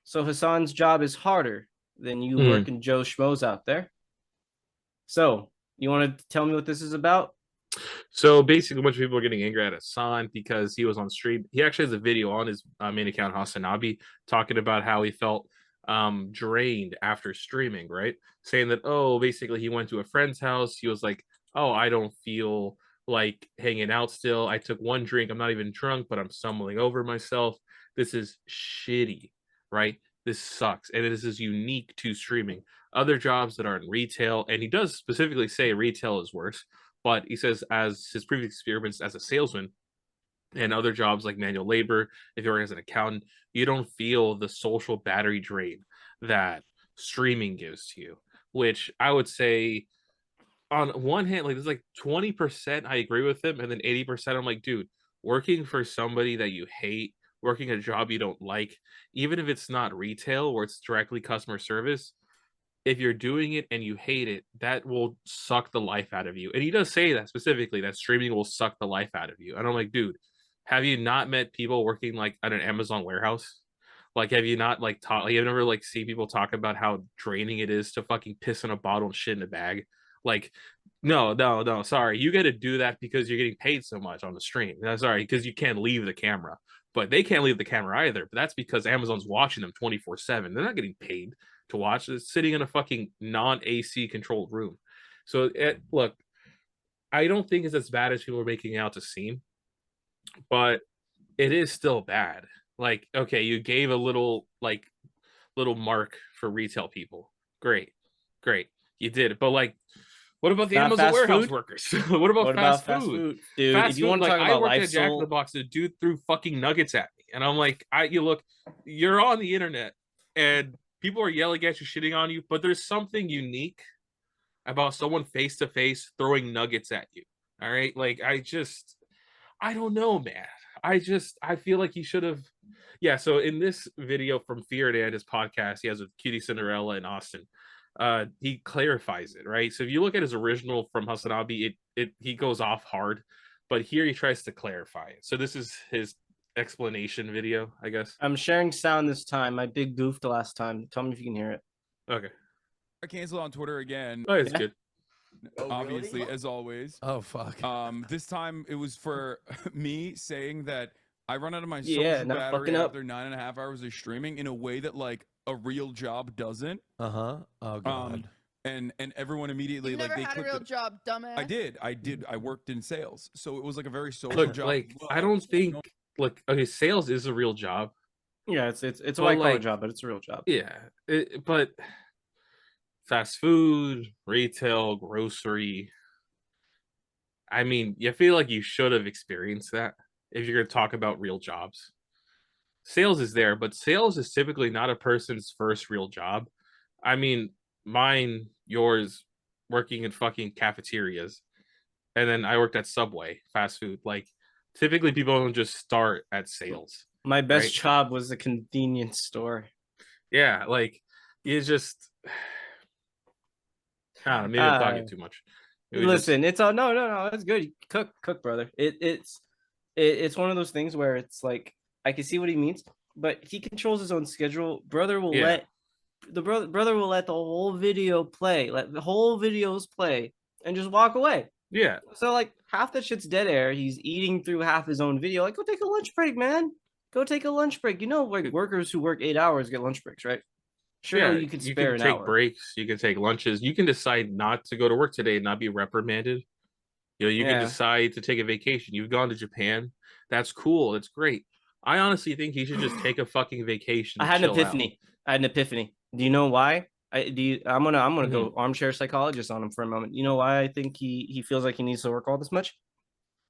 So Hasan's job is harder than you Mhm. working Joe Schmoes out there. So you want to tell me what this is about? So basically, a bunch of people are getting angry at Hasan because he was on stream. He actually has a video on his main account, Hasan, talking about how he felt drained after streaming, right? Saying that, oh, basically, he went to a friend's house. He was like, oh, I don't feel like hanging out still. I took one drink. I'm not even drunk, but I'm stumbling over myself. This is shitty, right? This sucks. And this is unique to streaming. Other jobs that are in retail, and he does specifically say retail is worse, but he says, as his previous experience as a salesman and other jobs like manual labor, if you're as an accountant, you don't feel the social battery drain that streaming gives to you. Which I would say, on one hand, like there's like 20% I agree with him, and then 80% I'm like, dude, working for somebody that you hate, working a job you don't like, even if it's not retail where it's directly customer service, if you're doing it and you hate it, that will suck the life out of you. And he does say that specifically, that streaming will suck the life out of you. And I'm like, dude, have you not met people working like at an Amazon warehouse? Like, have you not like taught? Like, you never like see people talk about how draining it is to fucking piss in a bottle and shit in a bag? Like, no, no, no. Sorry, you got to do that because you're getting paid so much on the stream. No, sorry, because you can't leave the camera, but they can't leave the camera either. But that's because Amazon's watching them 24/7. They're not getting paid to watch. It's sitting in a fucking non AC controlled room. So look, I don't think it's as bad as people are making out to seem, but it is still bad. Like, okay, you gave a little mark for retail people. Great, great, you did it. But like, what about It's the not Amazon fast warehouse food. workers? What about What fast about fast food? food, dude? If Fast you food, want to like talk I about worked life at Jack in the soul, Box, the dude threw fucking nuggets at me, and I'm like, you look, you're on the internet, and people are yelling at you, shitting on you, but there's something unique about someone face to face throwing nuggets at you. All right. Like, I don't know, man. I feel like he should have. Yeah. So in this video from Fear and his podcast, he has with Cutie Cinderella and Austin. He clarifies it, right? So if you look at his original from Hasanabi, it he goes off hard, but here he tries to clarify it. So this is his explanation video, I guess. I'm sharing sound this time. My big goof the last time. Tell me if you can hear it. Okay. I canceled on Twitter again, Oh, it's Yeah. good. Oh, obviously, really? as always. Oh, fuck. This time it was for me saying that I run out of my Yeah. social Not battery fucking up. after 9.5 hours of streaming in a way that like a real job doesn't. Uh-huh. Oh, God. And everyone immediately You've like never they had a clicked real it. job, dumbass. I worked in sales, so it was like a very social Look, job. like I don't think like okay, sales is a real job, Yeah, it's a but white collar like job, but it's a real job. yeah, but fast food, retail, grocery. I mean, you feel like you should have experienced that if you're going to talk about real jobs. Sales is there, but sales is typically not a person's first real job. I mean, mine, yours, working in fucking cafeterias, and then I worked at Subway, fast food. Like, typically people don't just start at sales, My right? best job was a convenience store. Yeah, like you just I don't know, maybe I'm Uh, talking too much. Maybe just Listen, it's all no. It's good. Cook, brother. It's one of those things where it's like I can see what he means, but he controls his own schedule. yeah, Brother will let the whole video play, let the whole videos play, and just walk away. yeah. So like half the shit's dead air. He's eating through half his own video. Like, go take a lunch break, man. Go take a lunch break. You know, like workers who work 8 hours get lunch breaks, right? Yeah, Surely you could you spare can an take hour. breaks, you can take lunches, you can decide not to go to work today and not be reprimanded. You know, you can Yeah. decide to take a vacation. You've gone to Japan. That's cool. That's great. I honestly think he should just take a fucking vacation I and had an chill out. epiphany. I had an epiphany. Do you know why? I'm gonna Hmm. go armchair psychologist on him for a moment. You know why I think he feels like he needs to work all this much?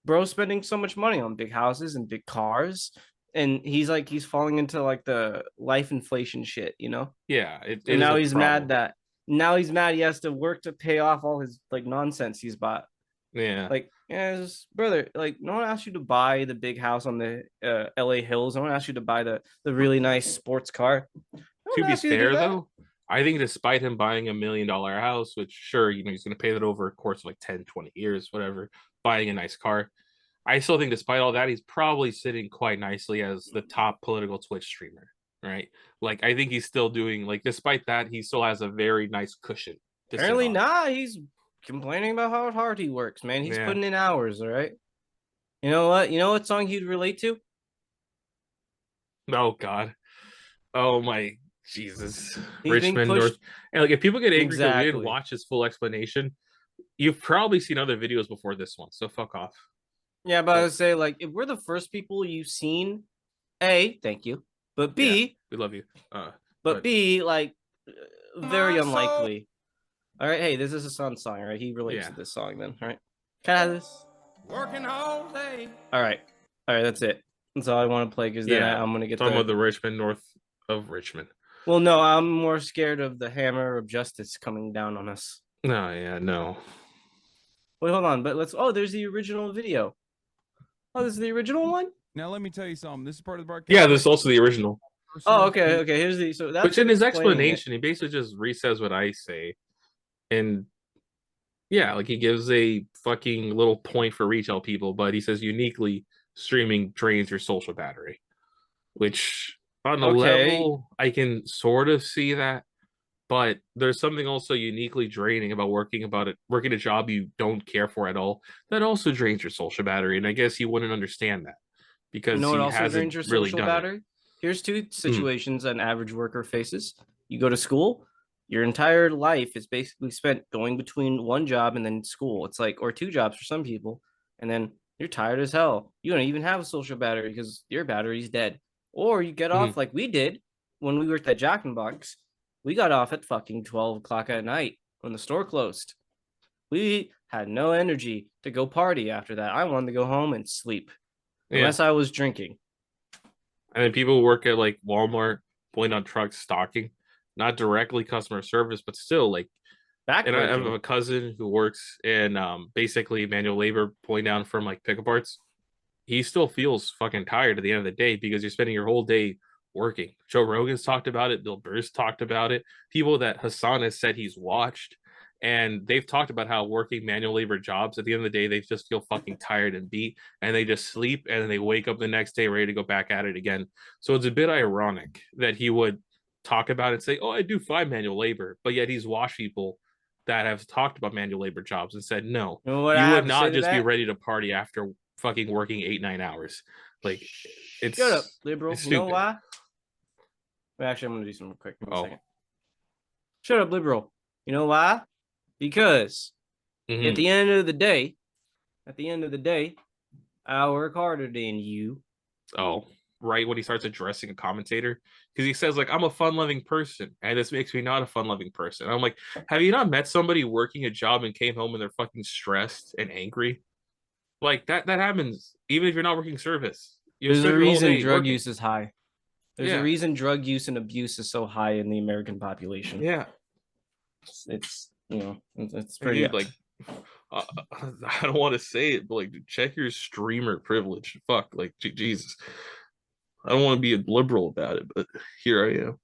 Bro spending so much money on big houses and big cars. And he's falling into like the life inflation shit, you know? Yeah, And it is a problem. now he's mad he has to work to pay off all his like nonsense he's bought. Yeah. Like, yeah, brother, like no one asked you to buy the big house on the LA hills. No one asked you to buy the really nice sports car. No To one be asked you to do fair, that. though, I think despite him buying $1 million house, which sure, you know, he's going to pay that over a course of like 10, 20 years, whatever, buying a nice car, I still think despite all that, he's probably sitting quite nicely as the top political Twitch streamer, right? Like I think he's still doing like despite that, he still has a very nice cushion to sit Apparently on. not. He's complaining about how hard he works, man. He's Yeah. putting in hours, all right? You know what? You know what song he'd relate to? Oh God. Oh my Jesus. He's being Richmond North. pushed. And like if people get angry because we didn't Exactly. watch his full explanation, you've probably seen other videos before this one. So fuck off. Yeah, but I Like, would say, like, if we're the first people you've seen, A, thank you. But yeah, B, we love you. but B, like, very unlikely. All right, hey, this is Hasan's song, right? He relates Yeah. to this song then, all right? Can I have this? Working all day. All right, that's it. That's all I want to play because then Yeah. I'm gonna get Talking the. about the Richmond North of Richmond. Well, no, I'm more scared of the hammer of justice coming down on us. No, yeah, no. Wait, hold on, but let's. Oh, there's the original video. Oh, this is the original one. Now let me tell you something. This is part of the broadcast. Yeah, this is also the original. Oh, okay. Here's the. So that's Which in his explaining it. explanation, he basically just resays what I say. And yeah, like he gives a fucking little point for retail people, but he says uniquely streaming drains your social battery. Which on a Okay. level I can sort of see that, but there's something also uniquely draining about working a job you don't care for at all that also drains your social battery. And I guess he wouldn't understand that You because know what he also hasn't drains your really social done it. battery? Here's two situations an average worker faces. You go to school, your entire life is basically spent going between one job and then school. It's like, or two jobs for some people. And then you're tired as hell. You don't even have a social battery because your battery's dead. Or you get off like we did when we worked at Jack in Box. We got off at fucking 12 o'clock at night when the store closed. We had no energy to go party after that. I wanted to go home and sleep. Yeah. Unless I was drinking. And then people who work at like Walmart, pulling on trucks, stocking, not directly customer service, but still like. And I have a cousin who works in basically manual labor, pulling down from like pickup parts. He still feels fucking tired at the end of the day because you're spending your whole day working. Joe Rogan's talked about it. Bill Burr's talked about it. People that Hasan has said he's watched, and they've talked about how working manual labor jobs at the end of the day, they just feel fucking tired and beat, and they just sleep, and then they wake up the next day ready to go back at it again. So it's a bit ironic that he would talk about it and say, "Oh, I do fine manual labor," but yet he's watched people that have talked about manual labor jobs and said, "No, You know what you I have would to not say to just be that? ready to party after fucking working 8-9 hours." Like, it's Shut up, liberal. it's You know stupid. why? Wait, actually, I'm gonna do something real quick. Give me a Oh, second. Shut up, liberal. You know why? Because at the end of the day, I work harder than you. oh, right when he starts addressing a commentator, because he says like, "I'm a fun-loving person, and this makes me not a fun-loving person." I'm like, have you not met somebody working a job and came home and they're fucking stressed and angry? Like that happens even if you're not working service. You There's spend a your whole reason day drug working. use is high. There's a reason drug use and abuse is so high in the American population. Yeah, it's it's pretty. dude, like, I don't want to say it, but like, dude, check your streamer privilege. Fuck, like, Jesus. I don't want to be a liberal about it, but here I am.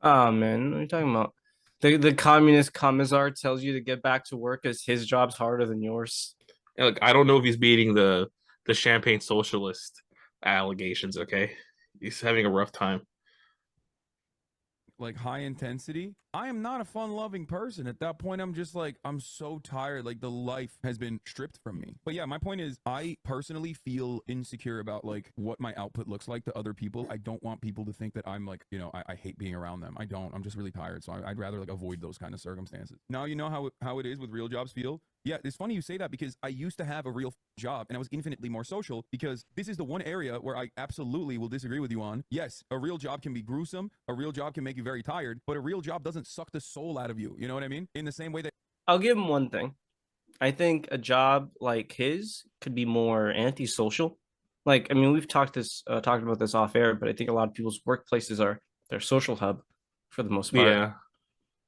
Oh man, what are you talking about? The communist commissar tells you to get back to work as his job's harder than yours. And, like, I don't know if he's beating the champagne socialist allegations. Okay, he's having a rough time. Like high intensity. I am not a fun-loving person. At that point, I'm just like, I'm so tired. Like the life has been stripped from me. But yeah, my point is, I personally feel insecure about like what my output looks like to other people. I don't want people to think that I'm like, you know, I hate being around them. I don't. I'm just really tired. So I'd rather like avoid those kind of circumstances. Now you know how it is with real jobs feel. Yeah, it's funny you say that because I used to have a real job and I was infinitely more social because this is the one area where I absolutely will disagree with you on. Yes, a real job can be gruesome. A real job can make you very tired, but a real job doesn't suck the soul out of you. You know what I mean? In the same way that I'll give him one thing. I think a job like his could be more antisocial. Like, I mean, we've talked about this off air, but I think a lot of people's workplaces are their social hub for the most part. Yeah.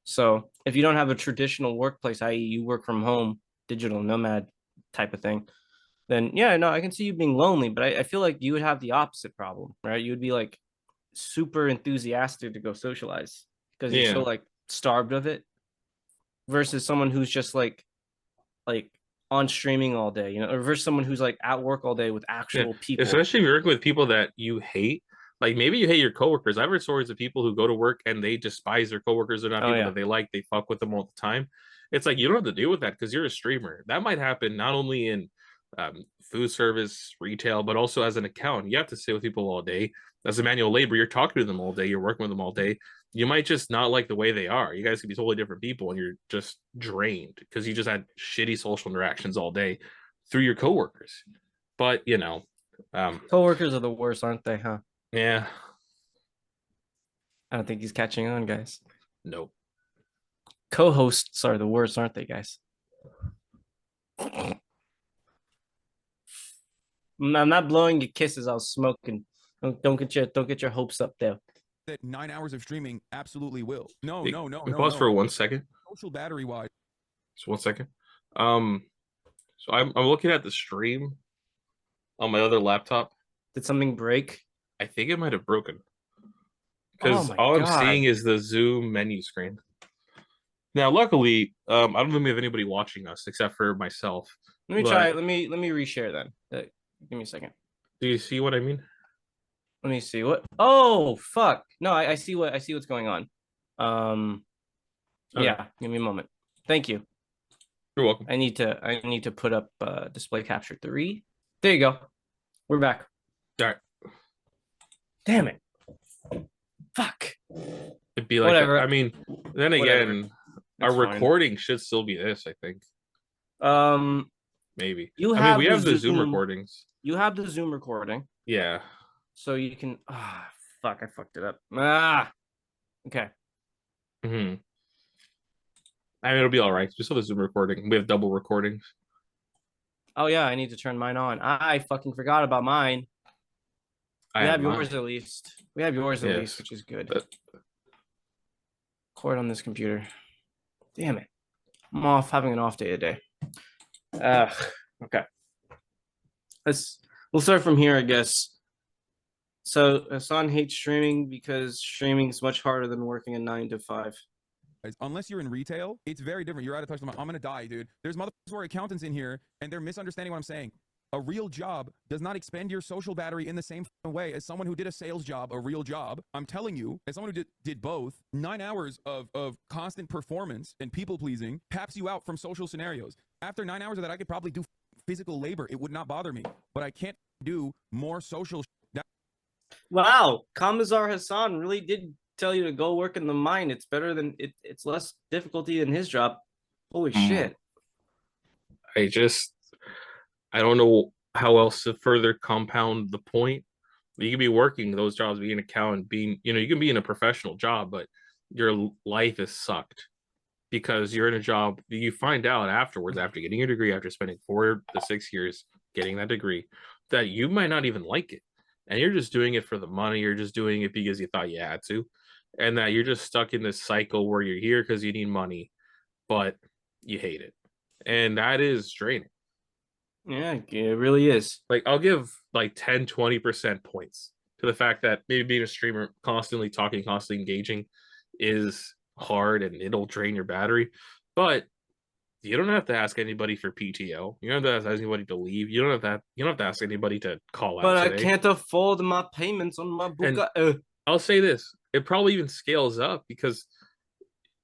So if you don't have a traditional workplace, i.e., you work from home, digital nomad type of thing, then yeah, no, I can see you being lonely, but I feel like you would have the opposite problem, right? You would be like super enthusiastic to go socialize because you're so like starved of it versus someone who's just like on streaming all day, you know, or versus someone who's like at work all day with actual people. Especially if you're working with people that you hate. like maybe you hate your coworkers. I've heard stories of people who go to work and they despise their coworkers. They're not Oh people yeah. that they like. They fuck with them all the time. It's like you don't have to deal with that because you're a streamer. That might happen not only in food service, retail, but also as an accountant. You have to sit with people all day. As a manual labor, you're talking to them all day. You're working with them all day. You might just not like the way they are. You guys could be totally different people, and you're just drained because you just had shitty social interactions all day through your coworkers. But Coworkers are the worst, aren't they? Huh? yeah, I don't think he's catching on, guys. nope. Co-hosts are the worst, aren't they, guys? I'm not blowing your kisses. I was smoking. Don't get your hopes up there. That 9 hours of streaming absolutely will. No, Hey, no, no, can we no, pause no. for 1 second. Social battery wise. Just 1 second. So I'm looking at the stream on my other laptop. Did something break? I think it might have broken because Oh my all I'm God. seeing is the Zoom menu screen. Now, luckily, I don't think we have anybody watching us except for myself. Let me but- try. Let me reshare then. Give me a second. Do you see what I mean? Let me see what. Oh fuck! No, I see what's going on. Okay. Yeah. Give me a moment. Thank you. You're welcome. I need to put up display capture 3. There you go. We're back. All right. Damn it. Fuck. It'd be like Whatever. I mean, then Whatever. again, our It's fine. recording should still be this. I think maybe. You I have mean, we the have the Zoom Zoom- recordings. You have the Zoom recording, Yeah. so you can. Fuck! I fucked it up. Okay. Hmm. I mean, it'll be all right. We still have the Zoom recording. We have double recordings. Oh yeah, I need to turn mine on. I fucking forgot about mine. I We have mine. yours at least. We have yours at Yes. least, which is good. But- Record on this computer. Damn it. I'm having an off day today. Okay. We'll start from here, I guess. So Hasan hates streaming because streaming is much harder than working a 9 to 5. Unless you're in retail, it's very different. You're out of touch. I'm gonna die, dude. There's motherfuckers who are accountants in here, and they're misunderstanding what I'm saying. A real job does not expend your social battery in the same way as someone who did a sales job, a real job. I'm telling you, as someone who did both, 9 hours of constant performance and people pleasing taps you out from social scenarios. After 9 hours of that, I could probably do physical labor. It would not bother me, but I can't do more social. Wow, Kamazar Hasan really did tell you to go work in the mine. It's better than it's less difficulty than his job. Holy shit. I don't know how else to further compound the point. You can be working those jobs, being an accountant, you can be in a professional job, but your life is sucked because you're in a job that you find out afterwards, after getting your degree, after spending 4 to 6 years getting that degree, that you might not even like it. And you're just doing it for the money. You're just doing it because you thought you had to. And that you're just stuck in this cycle where you're here because you need money, but you hate it. And that is draining. Yeah, it really is. Like, I'll give like 10-20% points to the fact that maybe being a streamer, constantly talking, constantly engaging is hard and it'll drain your battery. But you don't have to ask anybody for PTO. You don't have to ask anybody to leave. You don't have to ask anybody to call out But today. I can't afford my payments on my book. I'll say this, it probably even scales up because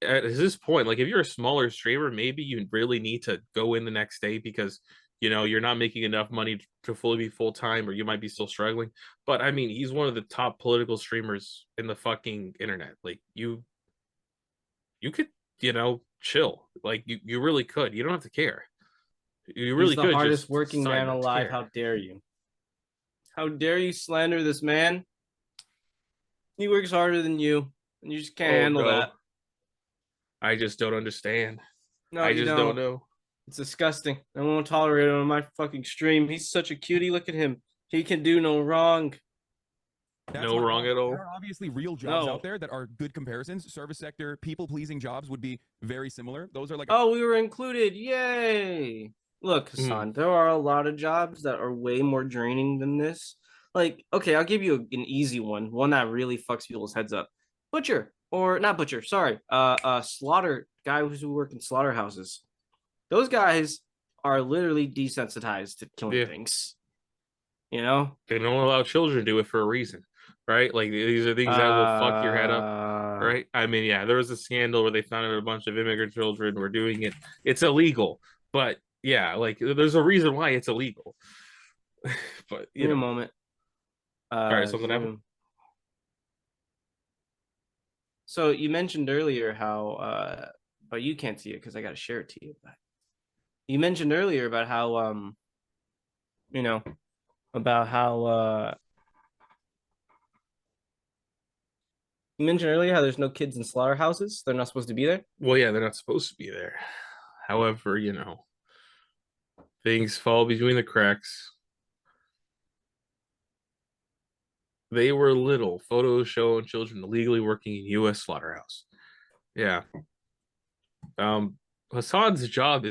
at this point, like if you're a smaller streamer, maybe you really need to go in the next day because you're not making enough money to fully be full-time, or you might be still struggling. But I mean, he's one of the top political streamers in the fucking internet. Like you could, chill. Like you really could. You don't have to care. You really He's the could. hardest just working decide man not to alive. care. How dare you? How dare you slander this man? He works harder than you, and you just can't handle no. that. I just don't understand. No, I you just don't know. It's disgusting. I won't tolerate it on my fucking stream. He's such a cutie. Look at him. He can do no wrong. That's No my wrong point. at all. There are obviously real jobs No. out there that are good comparisons. Service sector, people-pleasing jobs would be very similar. Those are like Oh, we were included. Yay. Look, Hasan, there are a lot of jobs that are way more draining than this. Like, okay, I'll give you an easy one that really fucks people's heads up. Butcher, or not butcher, sorry. Slaughter, guy who work in slaughterhouses. Those guys are literally desensitized to killing Yeah. things. You know? They don't allow children to do it for a reason. right? Like these are things that will fuck your head up, Uh, right? I mean, yeah, there was a scandal where they found out a bunch of immigrant children were doing it. It's illegal, but yeah, like there's a reason why it's illegal. But Give me a moment. all right, something happened. Zoom. So you mentioned earlier how, but you can't see it because I got to share it to you. But you mentioned earlier about how, you know, about how, you mentioned earlier how there's no kids in slaughterhouses. They're not supposed to be there. Well, yeah, they're not supposed to be there. However, things fall between the cracks. They were little. Photos showing children illegally working in U.S. slaughterhouse. Yeah. Hasan's job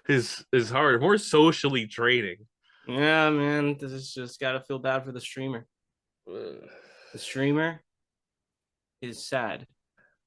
is hard, more socially draining. Yeah, man, this is just gotta feel bad for the streamer. The streamer is sad.